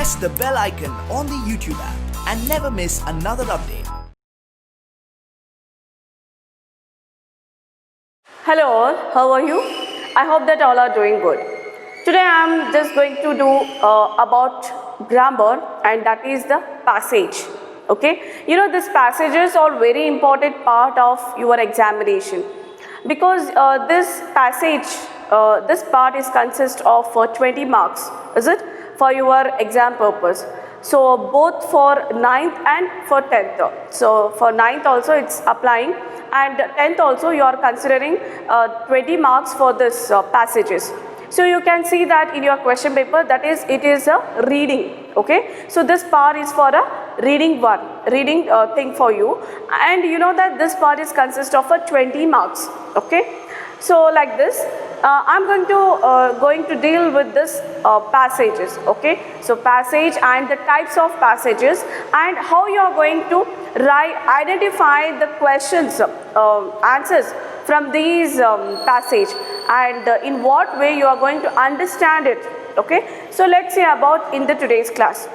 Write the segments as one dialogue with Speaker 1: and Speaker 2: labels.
Speaker 1: press the bell icon on the YouTube app and never miss another update.
Speaker 2: Hello all, how are you? I hope that all are doing good. Today I am just going to do about grammar, and that is the passage. Okay, you know, these passages are very important part of your examination, because this passage, this part is consist of 20 marks, is it, for your exam purpose. So both for 9th and for 10th. So for 9th also it's applying, and 10th also you are considering 20 marks for this passages. So you can see that in your question paper, that is, it is a reading. Okay, so this part is for a reading thing for you, and you know that this part is consist of 20 marks. Okay, so like this, I'm going to deal with this passages. Okay, so passage and the types of passages, and how you are going to identify the questions, answers from these passage, and in what way you are going to understand it. Okay, so let's see about in the today's class.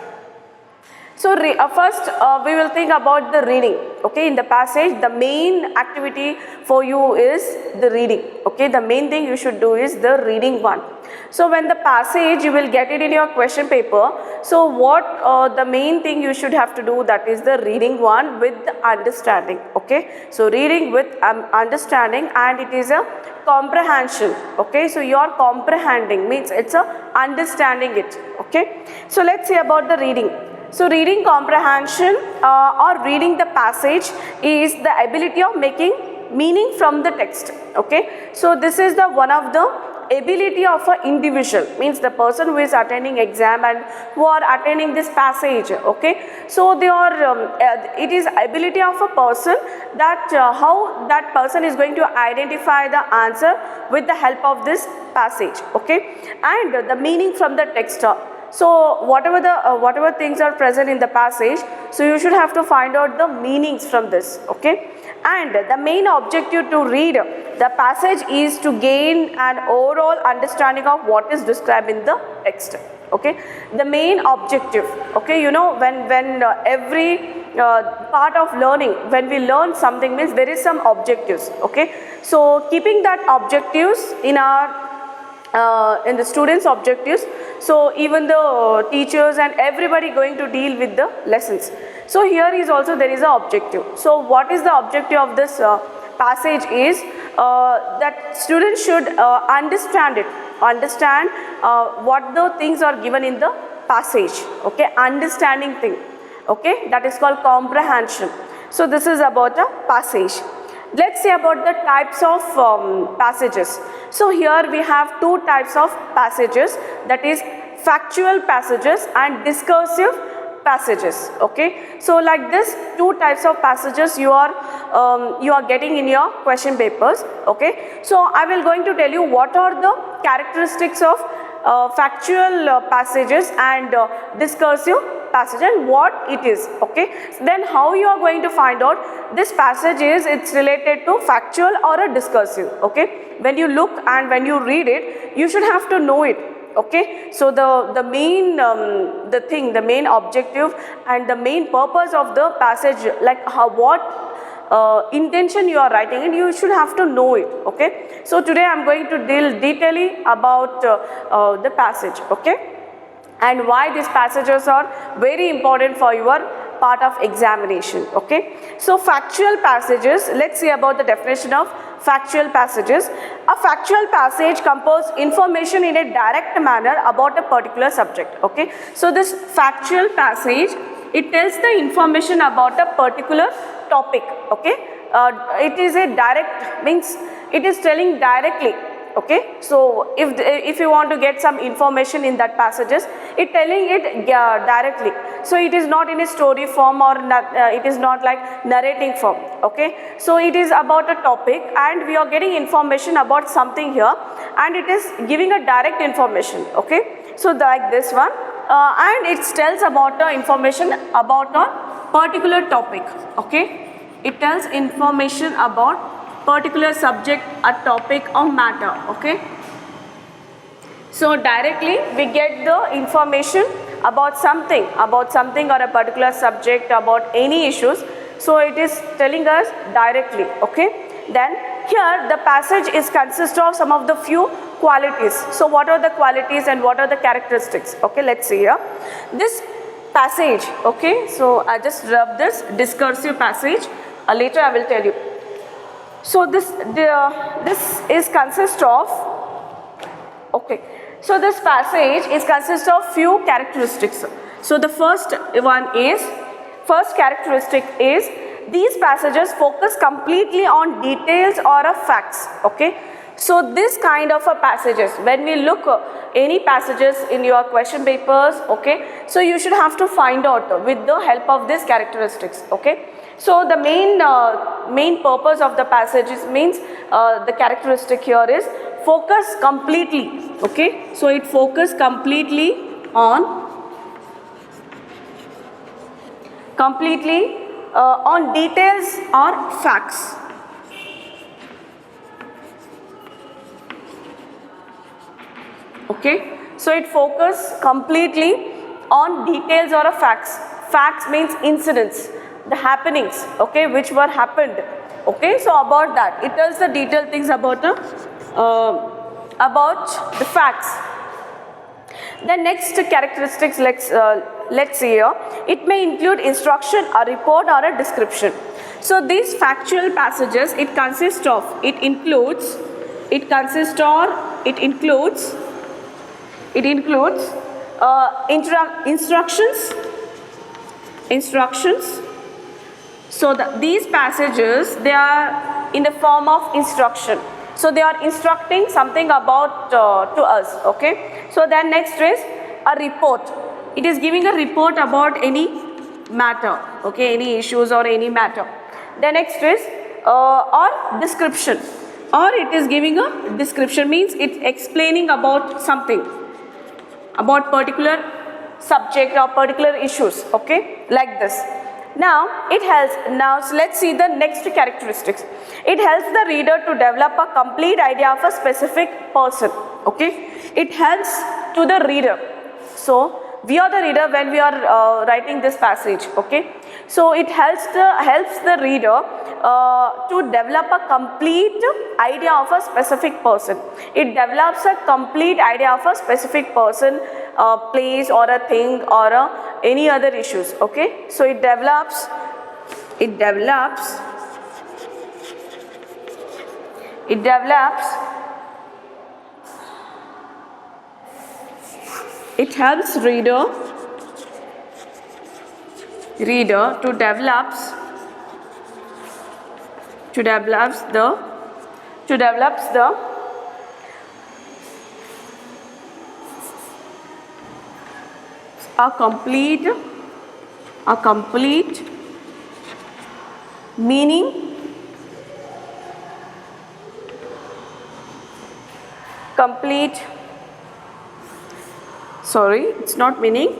Speaker 2: So first we will think about the reading. Okay, in the passage the main activity for you is the reading. Okay, the main thing you should do is the reading one. So when the passage, you will get it in your question paper. So what the main thing you should have to do, that is the reading one with the understanding. Okay, so reading with understanding, and it is a comprehension. Okay, so you are comprehending, means it's a understanding it. Okay, so let's see about the reading. So reading comprehension or reading the passage is the ability of making meaning from the text. Okay, so this is the one of the ability of an individual, means the person who is attending exam and who are attending this passage. Okay, so they are it is ability of a person that how that person is going to identify the answer with the help of this passage. Okay, and the meaning from the text. So whatever things are present in the passage, so you should have to find out the meanings from this. Okay, and the main objective to read the passage is to gain an overall understanding of what is described in the text. Okay, the main objective. Okay, you know, when every part of learning, when we learn something, means there is some objectives. Okay, so keeping that objectives in our in the students' objectives, so even the teachers and everybody going to deal with the lessons. So here is also there is an objective. So what is the objective of this passage is that students should understand what the things are given in the passage. Okay, understanding thing. Okay, that is called comprehension. So this is about a passage. Let's see about the types of passages. So here we have two types of passages, that is factual passages and discursive passages. Okay, so like this two types of passages you are getting in your question papers. Okay, so I will going to tell you what are the characteristics of factual passages and discursive passage and what it is. Okay, then how you are going to find out this passage is it's related to factual or a discursive. Okay, when you look and when you read it, you should have to know it. Okay, so the main the main objective and the main purpose of the passage, like what intention you are writing, and you should have to know it. Okay, so today I am going to deal detailedly about the passage. Okay, and why these passages are very important for your part of examination. Okay, so factual passages, let's see about the definition of factual passages. A factual passage compares information in a direct manner about a particular subject. Okay, so this factual passage, it tells the information about a particular topic. Okay, it is a direct, means it is telling directly. Okay, so if you want to get some information in that passages, it telling it directly. So it is not in a story form or it is not like narrating form. Okay, so it is about a topic and we are getting information about something here, and it is giving a direct information. Okay, so like this one, and it tells about the information about a particular topic. Okay, it tells information about particular subject, a topic or matter. Okay, so directly we get the information about something or a particular subject, about any issues. So it is telling us directly, okay. Then here the passage is consist of some of the few qualities. So what are the qualities and what are the characteristics? Okay, let's see here. This passage, okay, so I just rub this discursive passage. Later I will tell you. So this is consist of, okay, so this passage is consist of few characteristics. So the first characteristic is these passages focus completely on details or facts, okay. So this kind of a passages, when we look any passages in your question papers, okay, so you should have to find out with the help of these characteristics, okay. So the main purpose of the passages means the characteristic here is focus completely, okay. So it focus completely on details or facts. Okay, so it focus completely on details or facts. Facts means incidents, the happenings, okay, which were happened. Okay, so about that, it tells the detailed things about the facts. The next characteristics, let's see here. It may include instruction, a report, or a description. So these factual passages, it includes instructions. So these passages, they are in the form of instruction. So they are instructing something about to us, okay. So then next is a report. It is giving a report about any matter, okay, any issues or any matter. The next is or description, or it is giving a description, means it's explaining about something, about particular subject or particular issues, okay, like this. Now it helps, so let's see the next characteristics. It helps the reader to develop a complete idea of a specific person, okay. It helps to the reader. So we are the reader when we are writing this passage, okay. So it helps the reader to develop a complete idea of a specific person. It develops a complete idea of a specific person, place or a thing or any other issues, okay. So it develops it helps reader to develops the a complete meaning, it's not meaning,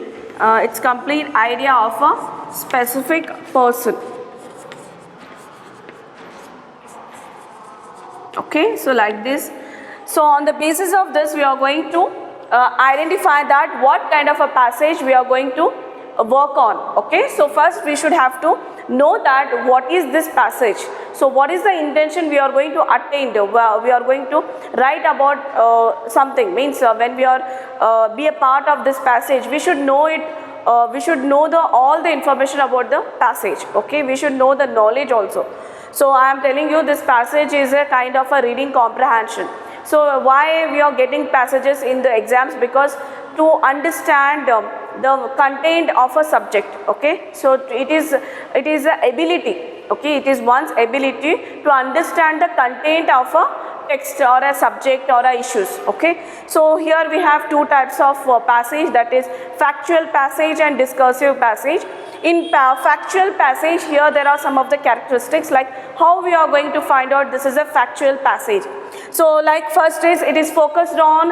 Speaker 2: it's complete idea of a specific person, okay. So like this. So on the basis of this, we are going to identify that what kind of a passage we are going to work on, okay. So first we should have to know that what is this passage. So what is the intention we are going to attain? We are going to write about something, means when we are be a part of this passage, we should know it. We should know all the information about the passage, okay. We should know the knowledge also. So I am telling you, this passage is a kind of a reading comprehension. So why we are getting passages in the exams? Because to understand the content of a subject, okay. So it is a ability, okay. It is one's ability to understand the content of a text or a subject or a issues, okay. So here we have two types of passage, that is factual passage and discursive passage. In factual passage, here there are some of the characteristics, like how we are going to find out this is a factual passage. So like first is it is focused on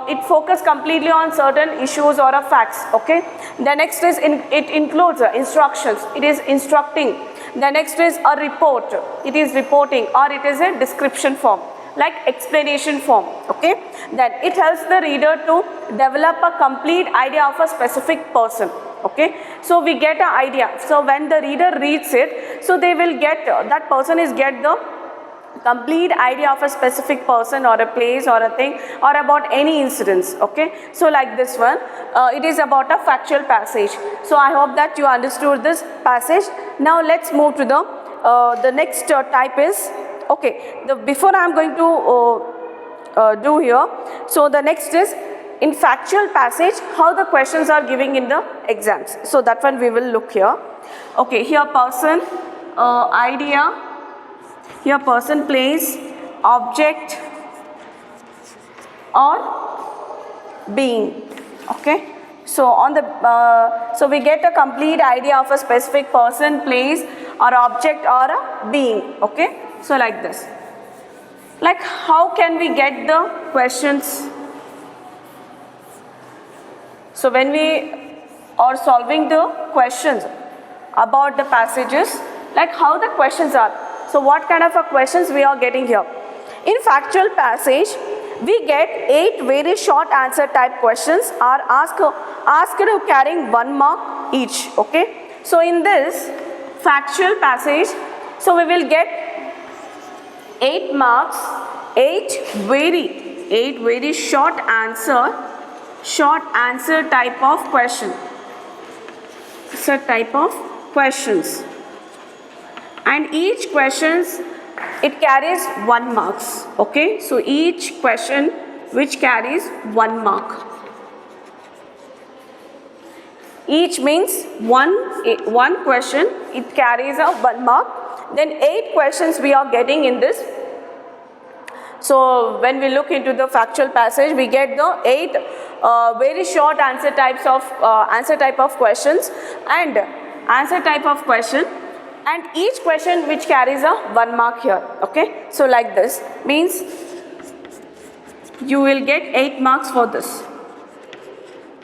Speaker 2: it focused completely on certain issues or facts, okay. The next is it includes instructions, it is instructing. The next is a report, it is reporting, or it is a description form. like explanation form, okay. Then it helps the reader to develop a complete idea of a specific person, okay. So we get an idea. So when the reader reads it, so they will get, that person is get the complete idea of a specific person or a place or a thing or about any incidents, okay. So like this one, it is about a factual passage. So I hope that you understood this passage. Now let's move to the next type is, okay, before I am going to do here, so the next is in factual passage how the questions are giving in the exams. So that one we will look here. Okay, here person, idea, here person, place, object or being, okay. So on the so we get a complete idea of a specific person, place or object or a being, okay. So like this, like how can we get the questions? So when we are solving the questions about the passages, like how the questions are. So what kind of a questions we are getting here? In factual passage, we get 8 very short answer type questions are asked carrying 1 mark each, okay. So in this factual passage, so we will get 8 marks, 8 very short answer type of question, questions, and each questions it carries 1 marks, okay. So each question which carries 1 mark, each means one question it carries a 1 mark. Then 8 questions we are getting in this. So when we look into the factual passage, we get the 8 very short answer type of questions and answer type of question, and each question which carries a 1 mark here, okay. So like this means you will get 8 marks for this,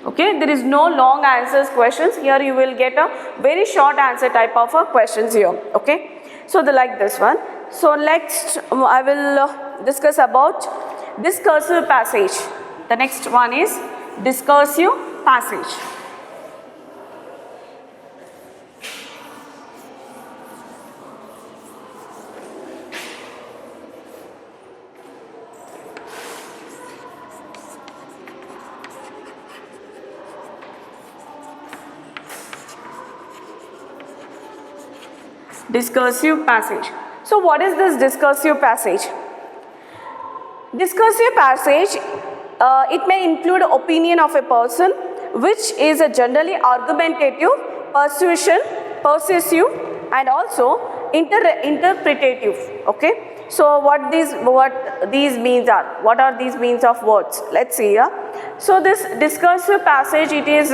Speaker 2: okay. There is no long answers questions here, you will get a very short answer type of questions here, okay. So like this one. So next I will discuss about discursive passage. The next one is discursive passage. Discursive passage. So what is this discursive passage? Discursive passage, it may include opinion of a person which is a generally argumentative, persuasive and also interpretative, okay. So what these means are, what are these means of words? Let's see here. So this discursive passage, it is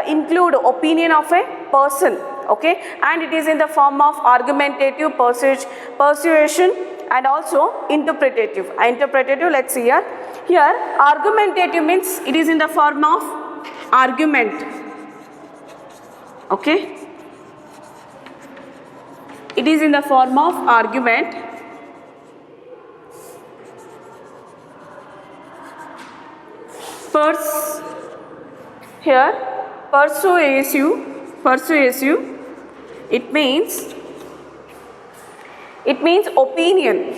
Speaker 2: include opinion of a person, okay, and it is in the form of argumentative, persuasion and also interpretative. Let's see here. Here argumentative means it is in the form of argument, okay. It is in the form of argument. Persuasive, it means opinion.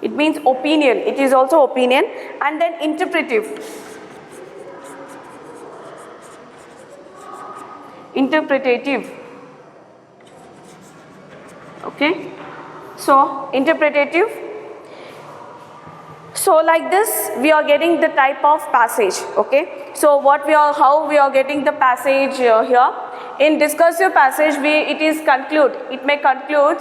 Speaker 2: It means opinion. It is also opinion. And then interpretative, okay. So interpretative. So like this we are getting the type of passage, okay. So how we are getting the passage here. In discursive passage it may conclude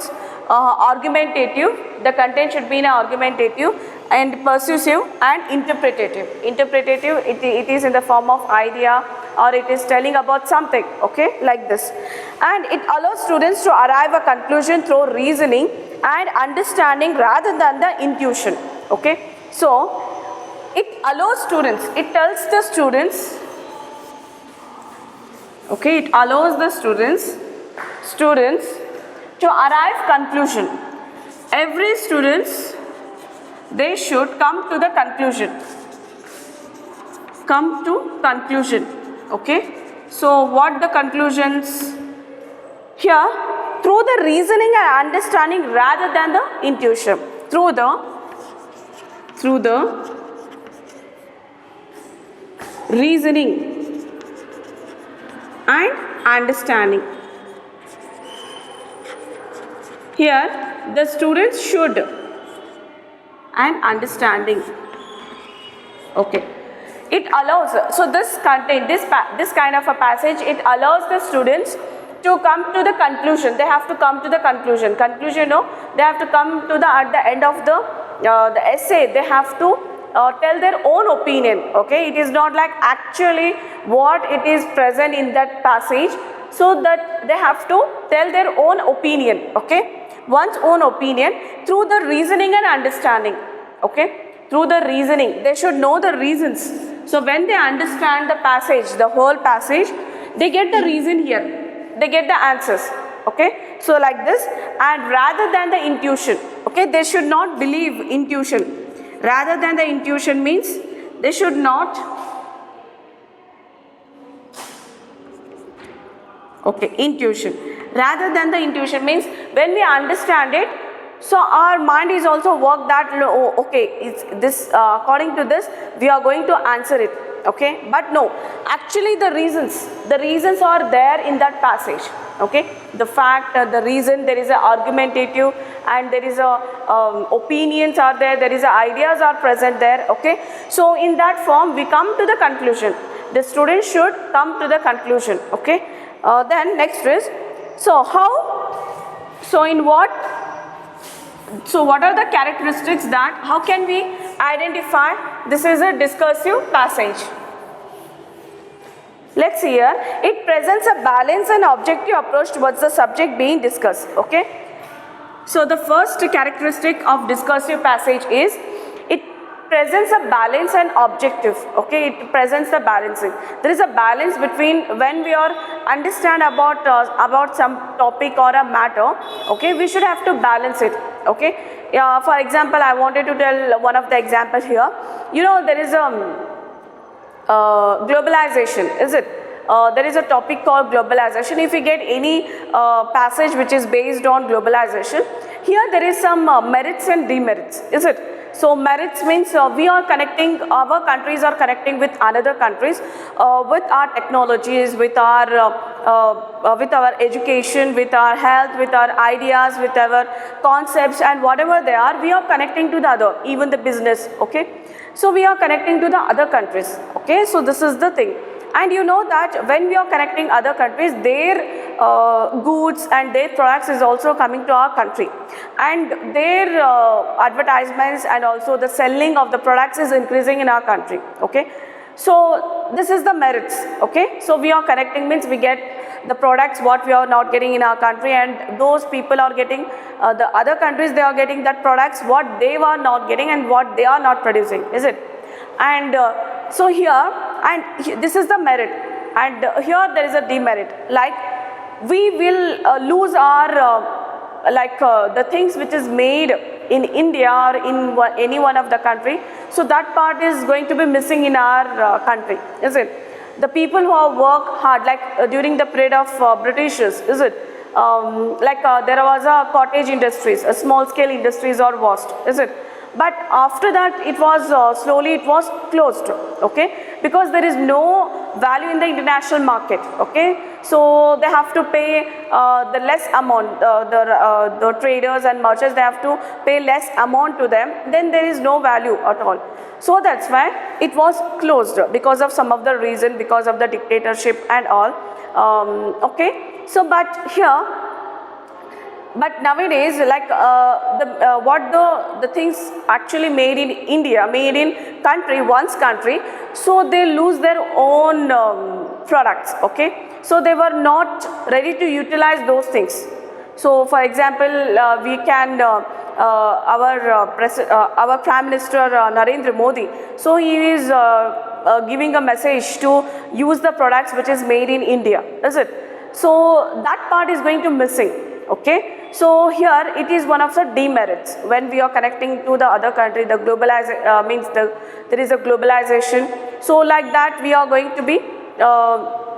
Speaker 2: argumentative, the content should be in argumentative, and persuasive and interpretative. It is in the form of idea or it is telling about something, okay, like this. And it allows students to arrive a conclusion through reasoning and understanding rather than the intuition, okay. So it allows students, it tells the students, okay, it allows the students to arrive conclusion. Every students, they should come to the conclusion. Come to conclusion. Okay. So what the conclusions? Here, through the reasoning and understanding rather than the intuition. Through the reasoning and understanding. Here, the students should and understanding. Okay. It allows, so this content, this kind of a passage, it allows the students to come to the conclusion. They have to come to the conclusion. Conclusion, no, they have to come to the, at the end of the essay, they have to tell their own opinion. Okay, it is not like actually what it is present in that passage, so that they have to tell their own opinion. Okay, one's own opinion through the reasoning and understanding. Okay, through the reasoning, they should know the reasons. So when they understand the passage, the whole passage, they get the reason here, they get the answers. Okay, so like this, and rather than the intuition. Okay, they should not believe intuition. Rather than the intuition means they should not. Okay, intuition. Rather than the intuition means when we understand it, so our mind is also work that, oh, okay, it's this according to this we are going to answer it. Okay, but no, actually the reasons are there in that passage. Okay, the fact, the reason, there is a argumentative, and there is a opinions are there, there is a ideas are present there. Okay, so in that form we come to the conclusion. The student should come to the conclusion. Okay, then next is, so how, so in what, so what are the characteristics that, how can we identify this is a discursive passage? Let's see here. It presents a balanced and objective approach towards the subject being discussed. Okay. So the first characteristic of discursive passage is it presents a balance and objective. Okay, it presents the balancing. There is a balance between when we are understand about some topic or a matter. Okay, we should have to balance it. Okay, for example, I wanted to tell one of the examples here. You know, there is a globalization, is it? There is a topic called globalization. If we get any passage which is based on globalization, here there is some merits and demerits, is it? So merits means we are connecting, our countries are connecting with another countries with our technologies, with our education, with our health, with our ideas, with our concepts, and whatever they are, we are connecting to the other, even the business. Okay, so we are connecting to the other countries. Okay, so this is the thing. And you know that when we are connecting other countries, their goods and their products is also coming to our country, and their advertisements and also the selling of the products is increasing in our country. Okay, so this is the merits. Okay, so we are connecting means we get the products what we are not getting in our country, and those people are getting the other countries, they are getting that products what they were not getting and what they are not producing, is it? And so here, and this is the merit, and here there is a demerit, like we will lose our the things which is made in India or in any one of the country, so that part is going to be missing in our country, is it? The people who have worked hard, like during the period of Britishers, is it? There was a cottage industries, a small scale industries are lost, is it? But after that it was slowly it was closed. Okay, because there is no value in the international market. Okay, so they have to pay the less amount, the traders and merchants, they have to pay less amount to them, then there is no value at all. So that's why it was closed, because of some of the reason, because of the dictatorship and all. Okay, so but here, but nowadays, like the things actually made in India, made in country, one's country, so they lose their own products. Okay, so they were not ready to utilize those things. So for example, we can our Prime Minister Narendra Modi, so he is giving a message to use the products which is made in India, is it? So that part is going to missing. Okay, So here it is one of the demerits when we are connecting to the other country. The means there is a globalization. So like that we are going to be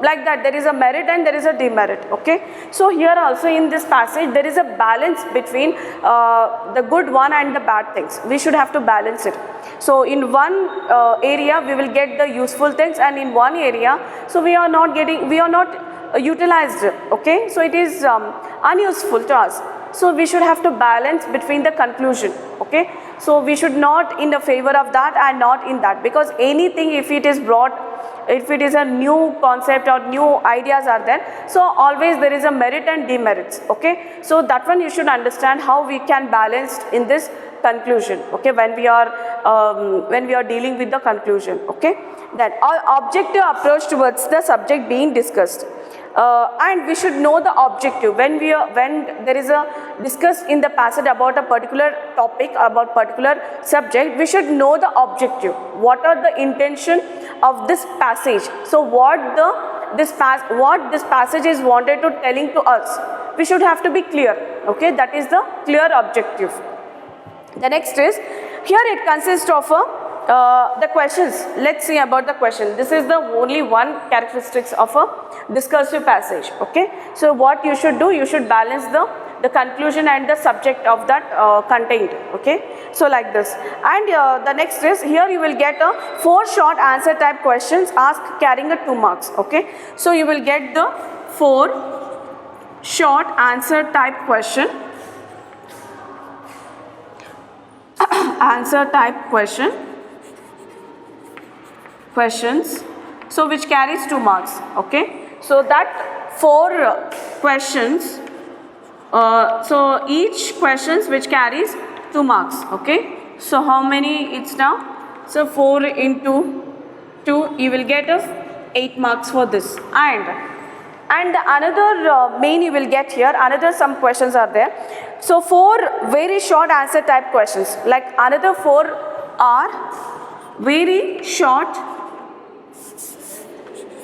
Speaker 2: like that, there is a merit and there is a demerit. Okay, so here also in this passage there is a balance between the good one and the bad things. We should have to balance it. So in one area we will get the useful things, and in one area so we are not utilized. Okay, so it is unuseful to us. So we should have to balance between the conclusion. Okay, so we should not in the favor of that and not in that, because anything if it is brought, if it is a new concept or new ideas are there, so always there is a merit and demerits. Okay, so that one you should understand how we can balance in this conclusion. Okay, when we are dealing with the conclusion. Okay, then our objective approach towards the subject being discussed. And we should know the objective when there is a discuss in the passage about a particular topic, about particular subject. We should know the objective, what are the intention of this passage. So what this passage is wanted to telling to us, we should have to be clear. Okay, that is the clear objective. The next is, here it consists of the questions. Let's see about the question. This is the only one characteristics of a discursive passage. Okay, so what you should do, you should balance the conclusion and the subject of that content. Okay, so like this. And the next is, here you will get a 4 short answer type questions asked carrying a 2 marks. Okay, so you will get the 4 short answer type question, answer type questions, so which carries 2 marks. Okay, so that 4 questions, so each questions which carries 2 marks. Okay, so how many it's now? So 4 into 2, you will get 8 marks for this. And another main you will get here, another some questions are there. So 4 very short answer type questions, like another 4 are very short,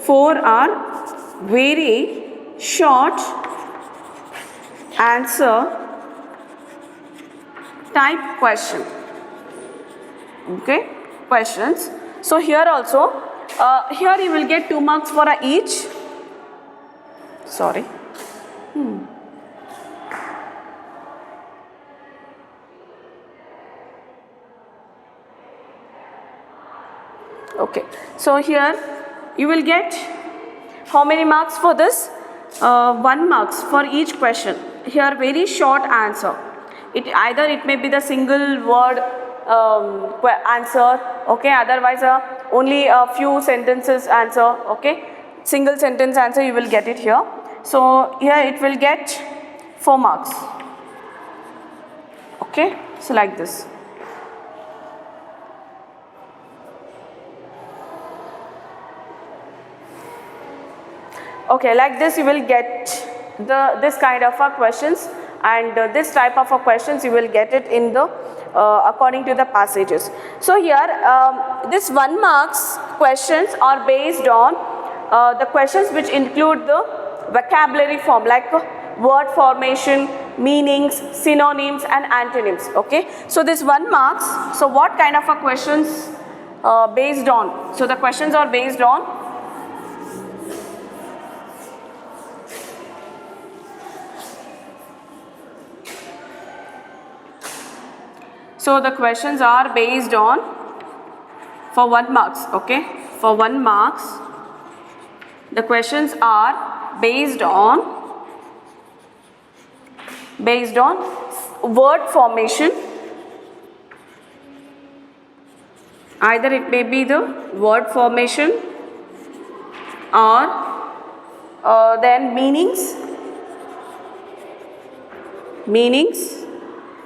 Speaker 2: 4 are very short answer type question. Okay, questions. So here also, here you will get 2 marks for each. Sorry. Okay, so here you will get how many marks for this? 1 marks for each question. Here very short answer. Either it may be the single word answer. Okay, otherwise only a few sentences answer. Okay, single sentence answer you will get it here. So here it will get 4 marks. Okay, so like this. Okay, like this you will get this kind of questions, and this type of questions you will get it in the according to the passages. So here this 1 marks questions are based on the questions which include the vocabulary form, like word formation, meanings, synonyms and antonyms. Okay, so this 1 marks, so what kind of questions based on? So the questions are based on so the questions are based on for 1 marks. Okay, for 1 marks the questions are based on word formation. Either it may be the word formation or then meanings,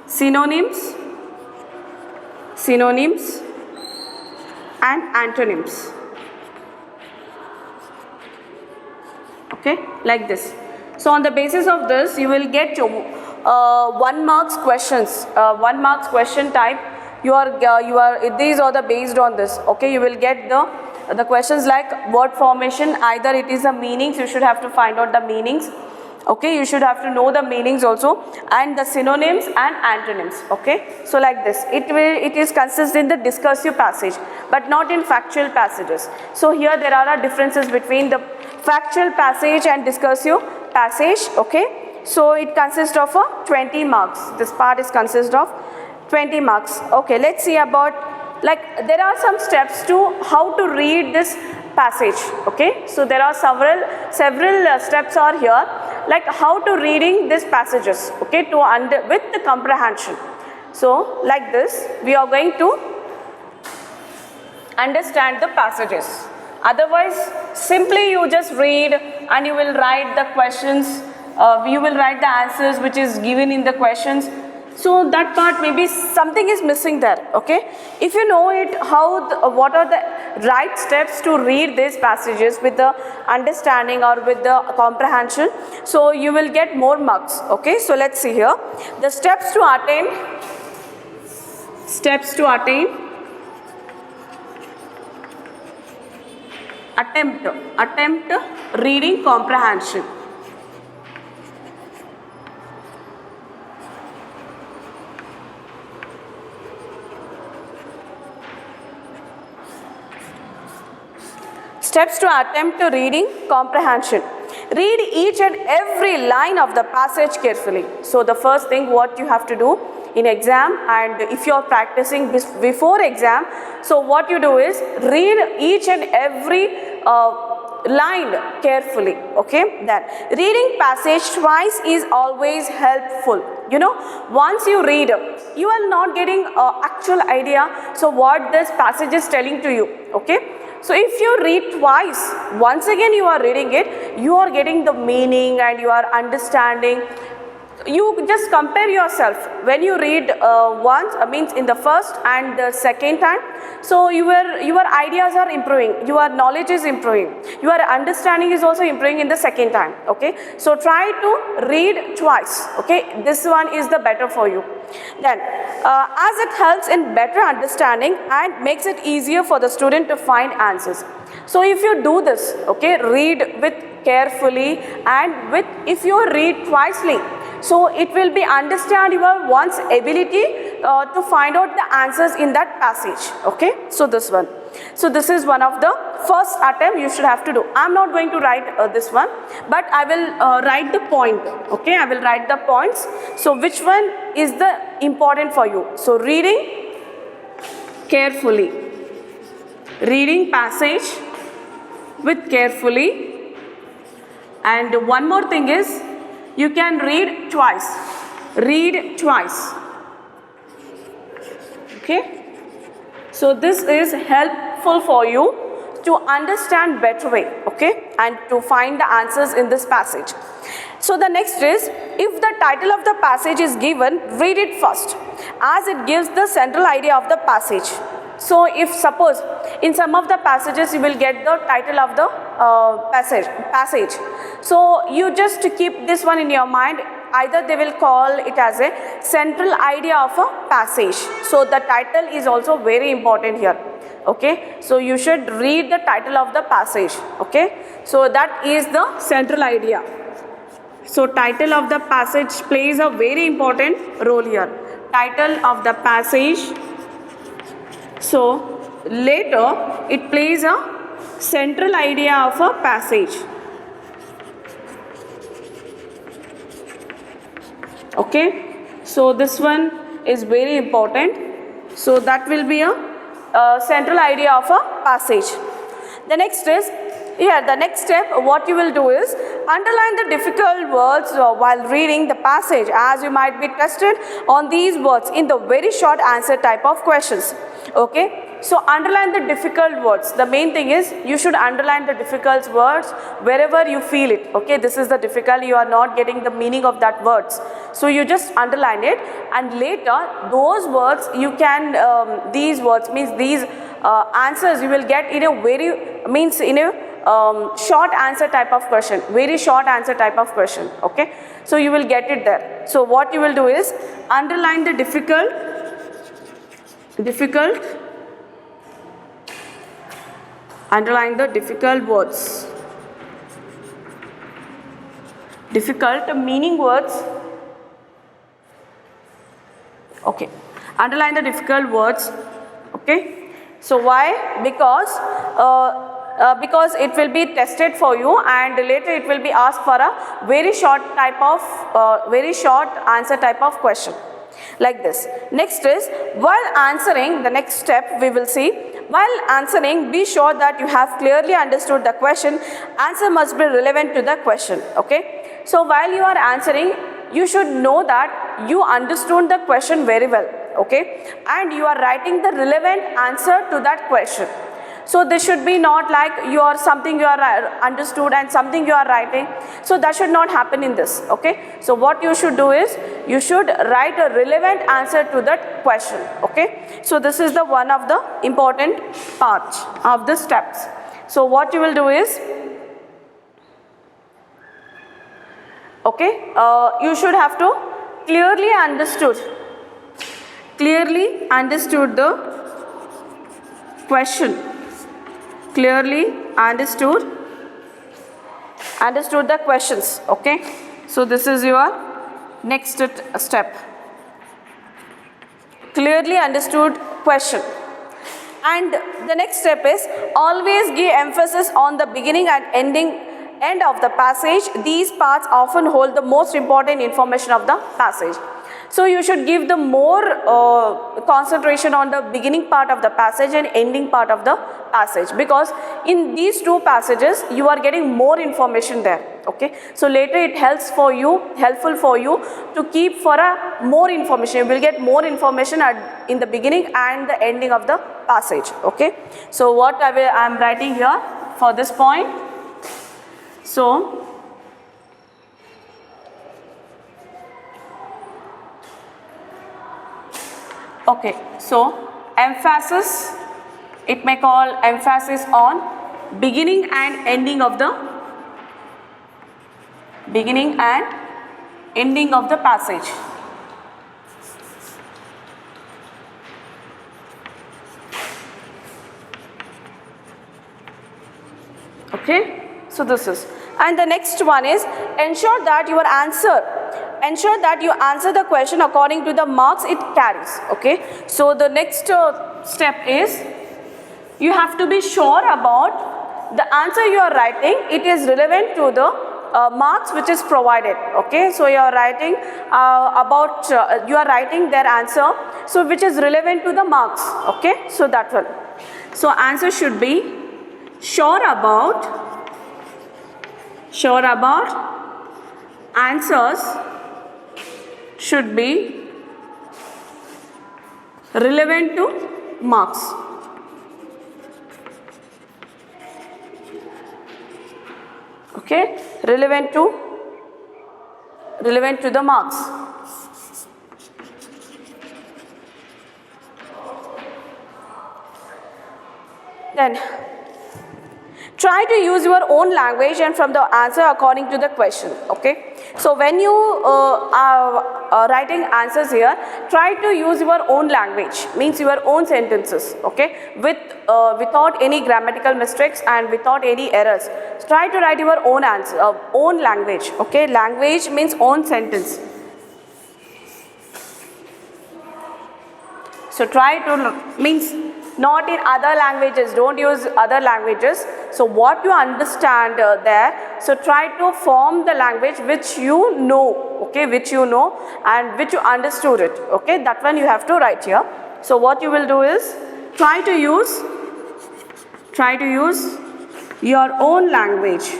Speaker 2: synonyms and antonyms. Okay, like this. So on the basis of this you will get 1 marks questions, 1 marks question type. You are these are the based on this. Okay, you will get the questions like word formation. Either it is a meanings, you should have to find out the meanings, Okay, you should have to know the meanings also and the synonyms and antonyms. Okay, so like this, it is consist in the discursive passage, but not in factual passages. So here there are differences between the factual passage and discursive passage. Okay, so it consists of 20 marks. This part is consist of 20 marks. Okay, let's see about, like, there are some steps to how to read this passage. Okay, so there are several steps are here, like how to reading these passages, okay, to with the comprehension. So like this, we are going to understand the passages. Otherwise, simply you just read and you will write the questions, you will write the answers which is given in the questions. So that part maybe something is missing there. Okay, if you know it, what are the right steps to read these passages with the understanding or with the comprehension, so you will get more marks. Okay, so let's see here the steps to attain attempt reading comprehension. Steps to attempt reading comprehension. Read each and every line of the passage carefully. So the first thing what you have to do in exam, and if you are practicing before exam, so what you do is read each and every line carefully. Okay, then reading passage twice is always helpful. You know, once you read, you are not getting actual idea, so what this passage is telling to you. Okay, so if you read twice, once again you are reading it, you are getting the meaning and you are understanding. You just compare yourself when you read once, means in the first and the second time. So your ideas are improving, your knowledge is improving, your understanding is also improving in the second time. Okay, so try to read twice. Okay, this one is the better for you. Then as it helps in better understanding and makes it easier for the student to find answers. So if you do this, okay, read with carefully and with, if you read twicely, so it will be understand your one's ability to find out the answers in that passage. Okay, so this one. So this is one of the first attempt you should have to do. I am not going to write this one, but I will write the point. Okay, I will write the points. So which one is the important for you? So reading carefully, reading passage with carefully, and one more thing is you can read twice. Read twice. Okay, so this is helpful for you to understand better way, okay, and to find the answers in this passage. So the next is, if the title of the passage is given, read it first, as it gives the central idea of the passage. So if suppose in some of the passages you will get the title of the passage. So you just keep this one in your mind. Either they will call it as a central idea of a passage. So the title is also very important here. Okay, so you should read the title of the passage. Okay, so that is the central idea. So title of the passage plays a very important role here. Title of the passage. So later it plays a central idea of a passage. Okay, so this one is very important. So that will be a central idea of a passage. The next is, the next step what you will do is underline the difficult words while reading the passage, as you might be tested on these words in the very short answer type of questions. Okay, so underline the difficult words. The main thing is you should underline the difficult words wherever you feel it. Okay, this is the difficult, you are not getting the meaning of that words, so you just underline it, and later those words you can these words means these answers you will get in a very means in a short answer type of question, very short answer type of question. Okay, so you will get it there. So what you will do is underline the difficult, underline the difficult words difficult meaning words. Okay, underline the difficult words. Okay, so why? Because it will be tested for you, and later it will be asked for a very short answer type of question, like this. Next is, while answering, the next step we will see, while answering, be sure that you have clearly understood the question. Answer must be relevant to the question. Okay, so while you are answering, you should know that you understood the question very well. Okay, and you are writing the relevant answer to that question. So this should be not like something you are understood and something you are writing. So that should not happen in this. Okay, so what you should do is, you should write a relevant answer to that question. Okay, so this is the one of the important part of the steps. So what you will do is, okay, you should have to clearly understood the question, clearly understood the questions. Okay, so this is your next step, clearly understood question. And the next step is, always give emphasis on the beginning and end of the passage. These parts often hold the most important information of the passage. So you should give the more concentration on the beginning part of the passage and ending part of the passage, because in these two passages you are getting more information there. Okay, so later it helpful for you to keep for a more information. You will get more information in the beginning and the ending of the passage. Okay, so what I am writing here for this point. So okay, so emphasis, it may call emphasis on beginning and ending of the passage. Okay, so this is, and the next one is, ensure that you answer the question according to the marks it carries. Okay, so the next step is, you have to be sure about the answer you are writing, it is relevant to the marks which is provided. Okay, so you are writing you are writing their answer, so which is relevant to the marks. Okay, so that one. So answer should be sure about answers should be relevant to marks. Okay, relevant to the marks. Then try to use your own language and from the answer according to the question. Okay, so when you are writing answers here, try to use your own language, means your own sentences. Okay, without any grammatical mistakes and without any errors. So try to write your own answer, own language. Okay, language means own sentence. So try to, means not in other languages, don't use other languages. So what you understand there, so try to form the language which you know. Okay, which you know and which you understood it. Okay, that one you have to write here. So what you will do is, try to use your own language.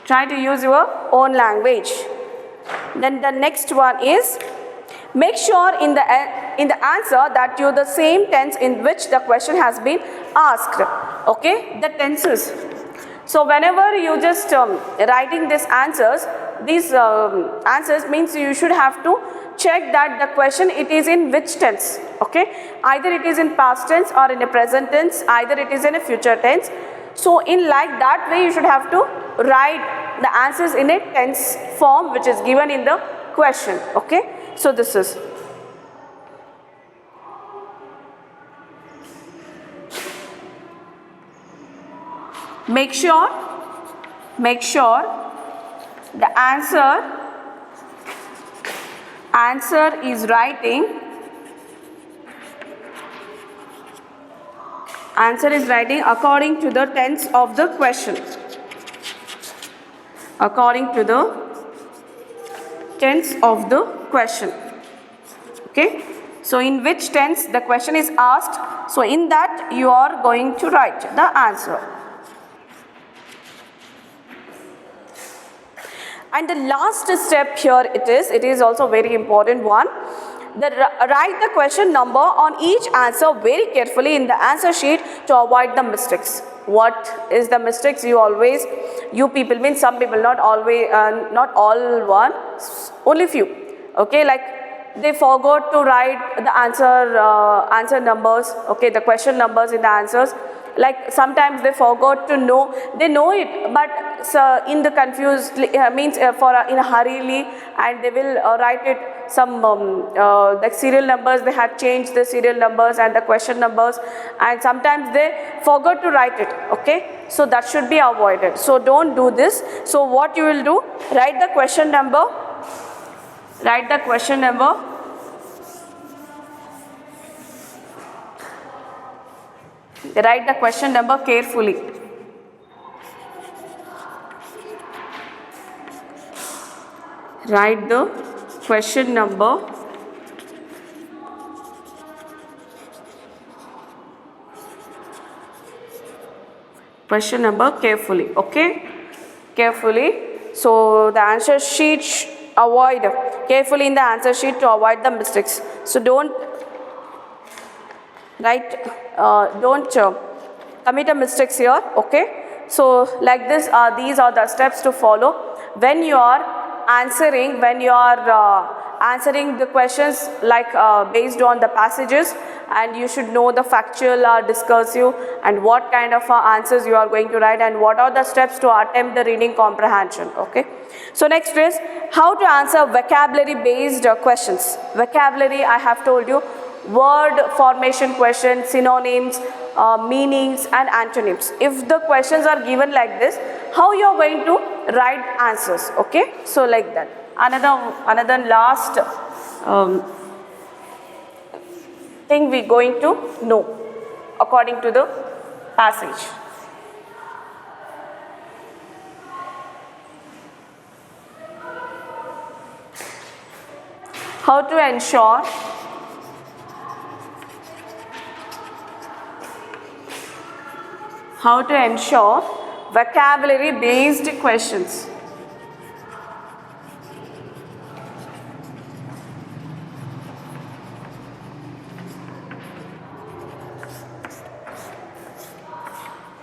Speaker 2: Try to use your own language. Then the next one is, make sure in the answer that you the same tense in which the question has been asked. Okay, the tenses. So whenever you just writing these answers means you should have to check that the question it is in which tense. Okay, either it is in past tense or in a present tense, either it is in a future tense. So in like that way you should have to write the answers in a tense form which is given in the question. Okay, so this is. make sure the answer is writing according to the tense of the question. According to the tense of the question. Okay, so in which tense the question is asked, so in that you are going to write the answer. And the last step here it is also very important one. Write the question number on each answer very carefully in the answer sheet to avoid the mistakes. What is the mistakes? You people means some people, not always, not all one, only few. Okay, like they forgot to write the answer numbers. Okay, the question numbers in the answers. Like sometimes they forgot to know, they know it, but in the confused means in a hurriedly, and they will write it some like serial numbers. They had changed the serial numbers and the question numbers, and sometimes they forgot to write it. Okay, so that should be avoided. So don't do this. So what you will do? Write the question number. Write the question number. Write the question number carefully. Write the question number carefully. Okay, carefully. So the answer sheet avoid carefully in the answer sheet to avoid the mistakes. So don't commit a mistakes here. Okay, so like this, these are the steps to follow when you are answering the questions, like based on the passages, and you should know the factual or discursive and what kind of answers you are going to write, and what are the steps to attempt the reading comprehension. Okay, so next is how to answer vocabulary based questions. Vocabulary, I have told you, word formation questions, synonyms, meanings and antonyms. If the questions are given like this, how you are going to write answers? Okay, so like that. Another last thing we are going to know according to the passage. How to ensure vocabulary based questions.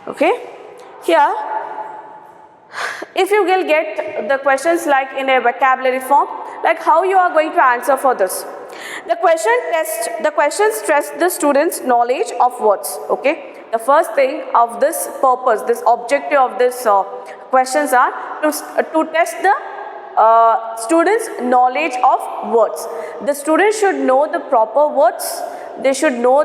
Speaker 2: Okay, here if you will get the questions like in a vocabulary form, like how you are going to answer for this. The questions test the students' knowledge of words. Okay, the first thing of this purpose, this objective of this questions are to test the students' knowledge of words. The students should know the proper words. They should know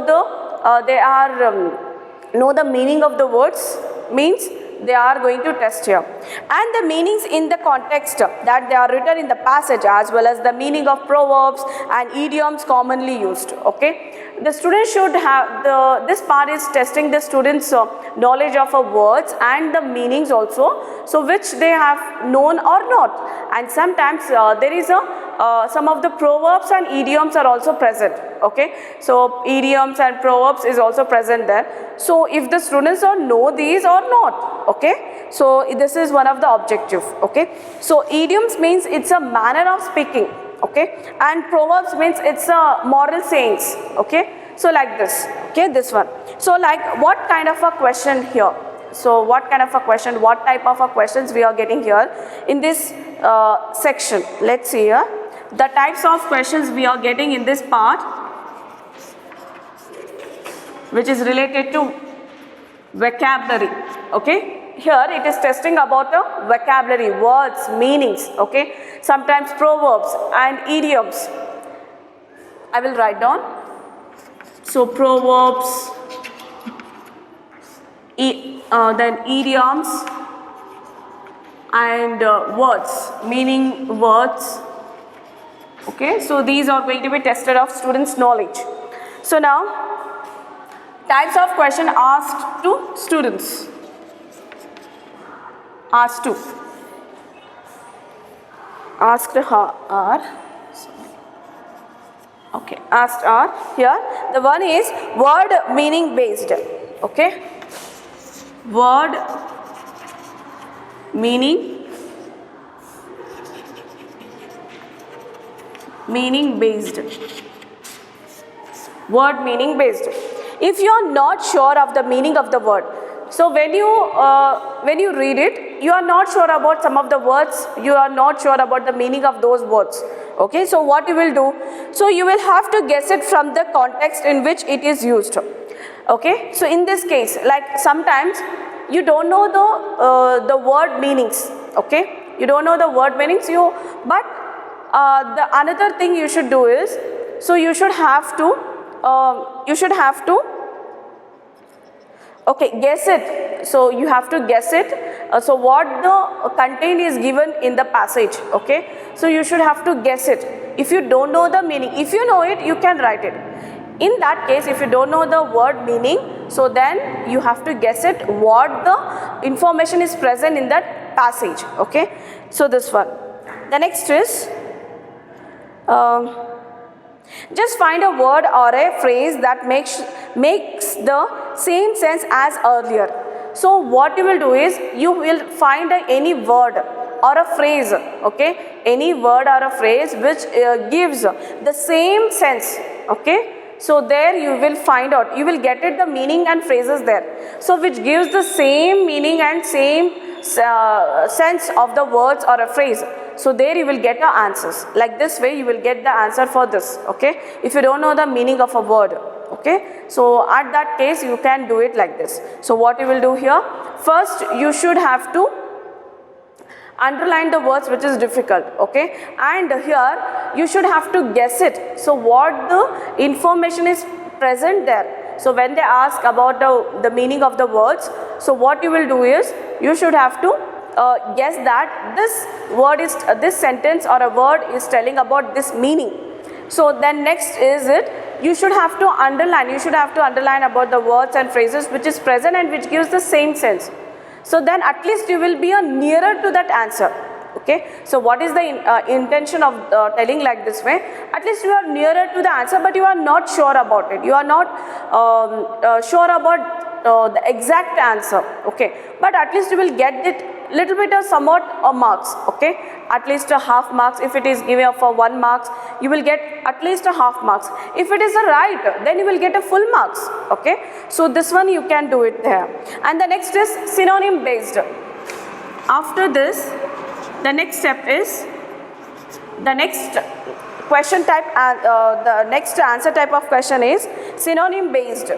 Speaker 2: know the meaning of the words, means they are going to test here, and the meanings in the context that they are written in the passage, as well as the meaning of proverbs and idioms commonly used. Okay, the students should have this part is testing the students knowledge of words and the meanings also, so which they have known or not. And sometimes there is some of the proverbs and idioms are also present. Okay, so idioms and proverbs is also present there. So if the students don't know these or not. Okay, so this is one of the objective. Okay, so idioms means it's a manner of speaking. Okay, and proverbs means it's a moral sayings. Okay, so like this. Okay, this one. So like what kind of a question here? So what kind of a question, what type of a questions we are getting here in this section? Let's see here. The types of questions we are getting in this part, which is related to vocabulary. Okay, here it is testing about the vocabulary, words, meanings. Okay, sometimes proverbs and idioms. I will write down. So proverbs then idioms and words, meaning words. Okay, so these are going to be tested of students' knowledge. So now, types of question asked to students. Asked to. Asked are. Okay, asked are here. The one is word meaning based. Okay, word meaning based. Word meaning based. If you are not sure of the meaning of the word, so when you read it, you are not sure about some of the words, you are not sure about the meaning of those words. Okay, so what you will do? So you will have to guess it from the context in which it is used. Okay, so in this case, like sometimes you don't know the word meanings. Okay, you don't know the word meanings. But the another thing you should do is, so you should have to okay, guess it. So you have to guess it. So what the content is given in the passage. Okay, so you should have to guess it. If you don't know the meaning, if you know it, you can write it. In that case, if you don't know the word meaning, so then you have to guess it what the information is present in that passage. Okay, so this one. The next is just find a word or a phrase that makes the same sense as earlier. So what you will do is, you will find any word or a phrase, okay, any word or a phrase which gives the same sense. Okay, so there you will find out, you will get it the meaning and phrases there, so which gives the same meaning and same sense of the words or a phrase. So there you will get the answers. Like this way you will get the answer for this. Okay, if you don't know the meaning of a word. Okay, so at that case you can do it like this. So what you will do here, first you should have to underline the words which is difficult. Okay, and here you should have to guess it. So what the information is present there. So when they ask about the meaning of the words, so what you will do is, you should have to guess that this word is this sentence or a word is telling about this meaning. So then next is it, you should have to underline about the words and phrases which is present and which gives the same sense. So then at least you will be nearer to that answer. Okay, so what is the intention of telling like this way? At least you are nearer to the answer, but you are not sure about it. You are not sure about the exact answer. Okay, but at least you will get it little bit of somewhat marks. Okay, at least a half marks. If it is given for 1 marks, you will get at least a half marks. If it is a right, then you will get a full marks. Okay, so this one you can do it there. And the next is synonym based. After this, the next step is the next question type, and the next answer type of question is synonym based.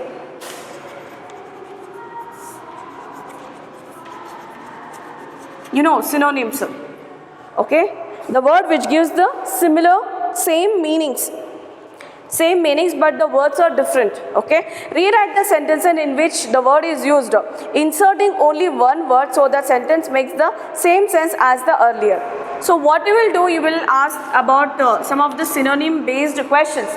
Speaker 2: You know synonyms. Okay, the word which gives the same meanings, but the words are different. Okay, rewrite the sentence in which the word is used, inserting only one word so the sentence makes the same sense as the earlier. So what you will do, you will ask about some of the synonym based questions.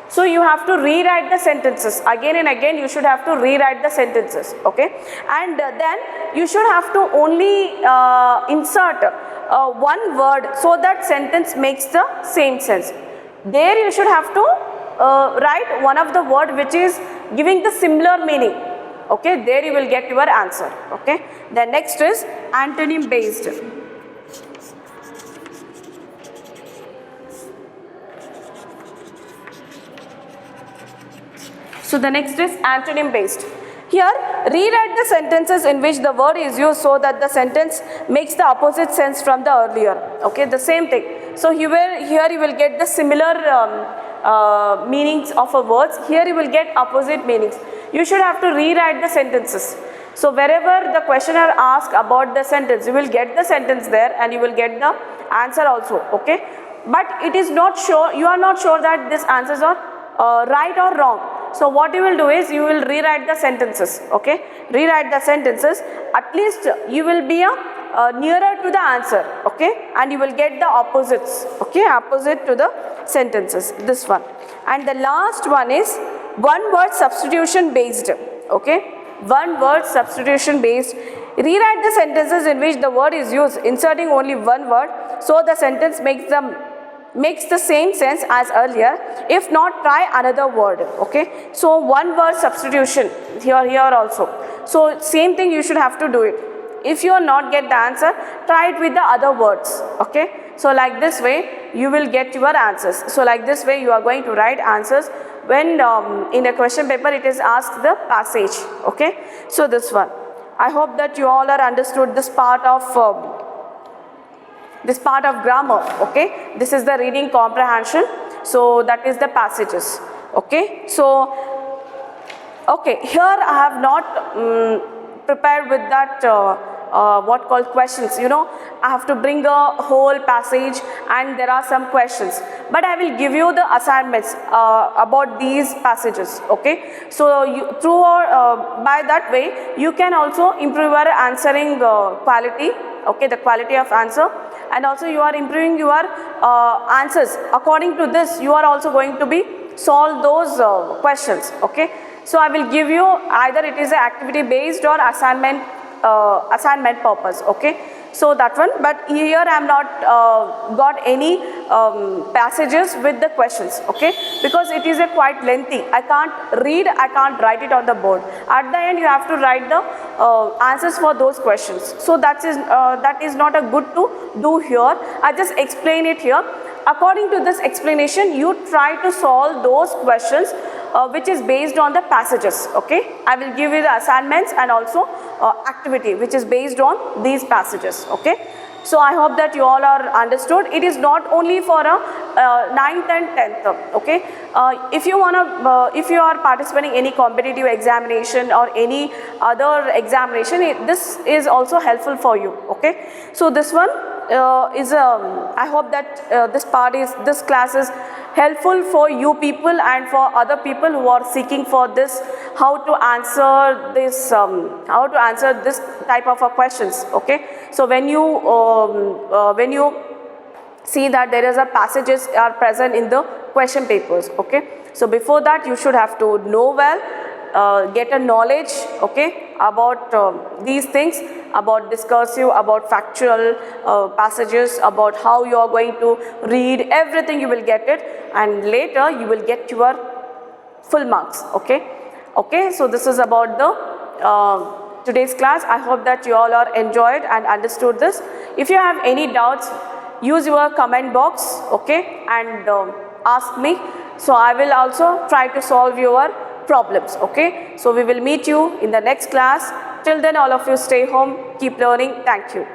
Speaker 2: So you have to rewrite the sentences again and again. You should have to rewrite the sentences. Okay, and then you should have to only insert one word so that sentence makes the same sense. There you should have to write one of the word which is giving the similar meaning. Okay, there you will get your answer. Okay, the next is antonym based. So the next is antonym based. Here, rewrite the sentences in which the word is used so that the sentence makes the opposite sense from the earlier. Okay, the same thing. So here you will get the similar meanings of a words. Here you will get opposite meanings. You should have to rewrite the sentences. So wherever the questioner asks about the sentence, you will get the sentence there and you will get the answer also. Okay, but it is not sure, you are not sure that these answers are right or wrong. So what you will do is you will rewrite the sentences, okay? Rewrite the sentences. At least you will be nearer to the answer, okay? And you will get the opposites, okay? Opposite to the sentences, this one. And the last one is one word substitution based, okay? One word substitution based. Rewrite the sentences in which the word is used, inserting only one word, so the sentence makes the same sense as earlier. If not, try another word, okay? So one word substitution here also. So same thing, you should have to do it. If you are not get the answer, try it with the other words, okay? So like this way you will get your answers. So like this way you are going to write answers when in a question paper it is asked the passage, okay? So this one, I hope that you all are understood this part of grammar, okay? This is the reading comprehension. So that is the passages, okay? So okay, here I have not prepared with that what called questions, you know. I have to bring a whole passage and there are some questions, but I will give you the assignments about these passages, okay? So by that way you can also improve your answering quality, okay, the quality of answer, and also you are improving your answers. According to this you are also going to be solve those questions, okay? So I will give you either it is an activity based or assignment purpose, okay? So that one, but here I am not got any passages with the questions, okay? Because it is a quite lengthy. I can't read, I can't write it on the board. At the end you have to write the answers for those questions. So that is not a good to do here. I just explain it here. According to this explanation, you try to solve those questions which is based on the passages, okay? I will give you the assignments and also activity which is based on these passages, okay? So I hope that you all are understood. It is not only for a 9th and 10th, okay? If you are participating in any competitive examination or any other examination, this is also helpful for you, okay? So this one is I hope that this class is helpful for you people and for other people who are seeking for this, how to answer this type of questions, okay? So when you see that there is a passages are present in the question papers, okay? So before that you should have to know well, get a knowledge, okay, about these things, about discursive, about factual passages, about how you are going to read, everything you will get it, and later you will get your full marks, okay? Okay, so this is about the today's class. I hope that you all are enjoyed and understood this. If you have any doubts, use your comment box, okay, and ask me. So I will also try to solve your problems, okay? So we will meet you in the next class. Till then, all of you stay home, keep learning. Thank you.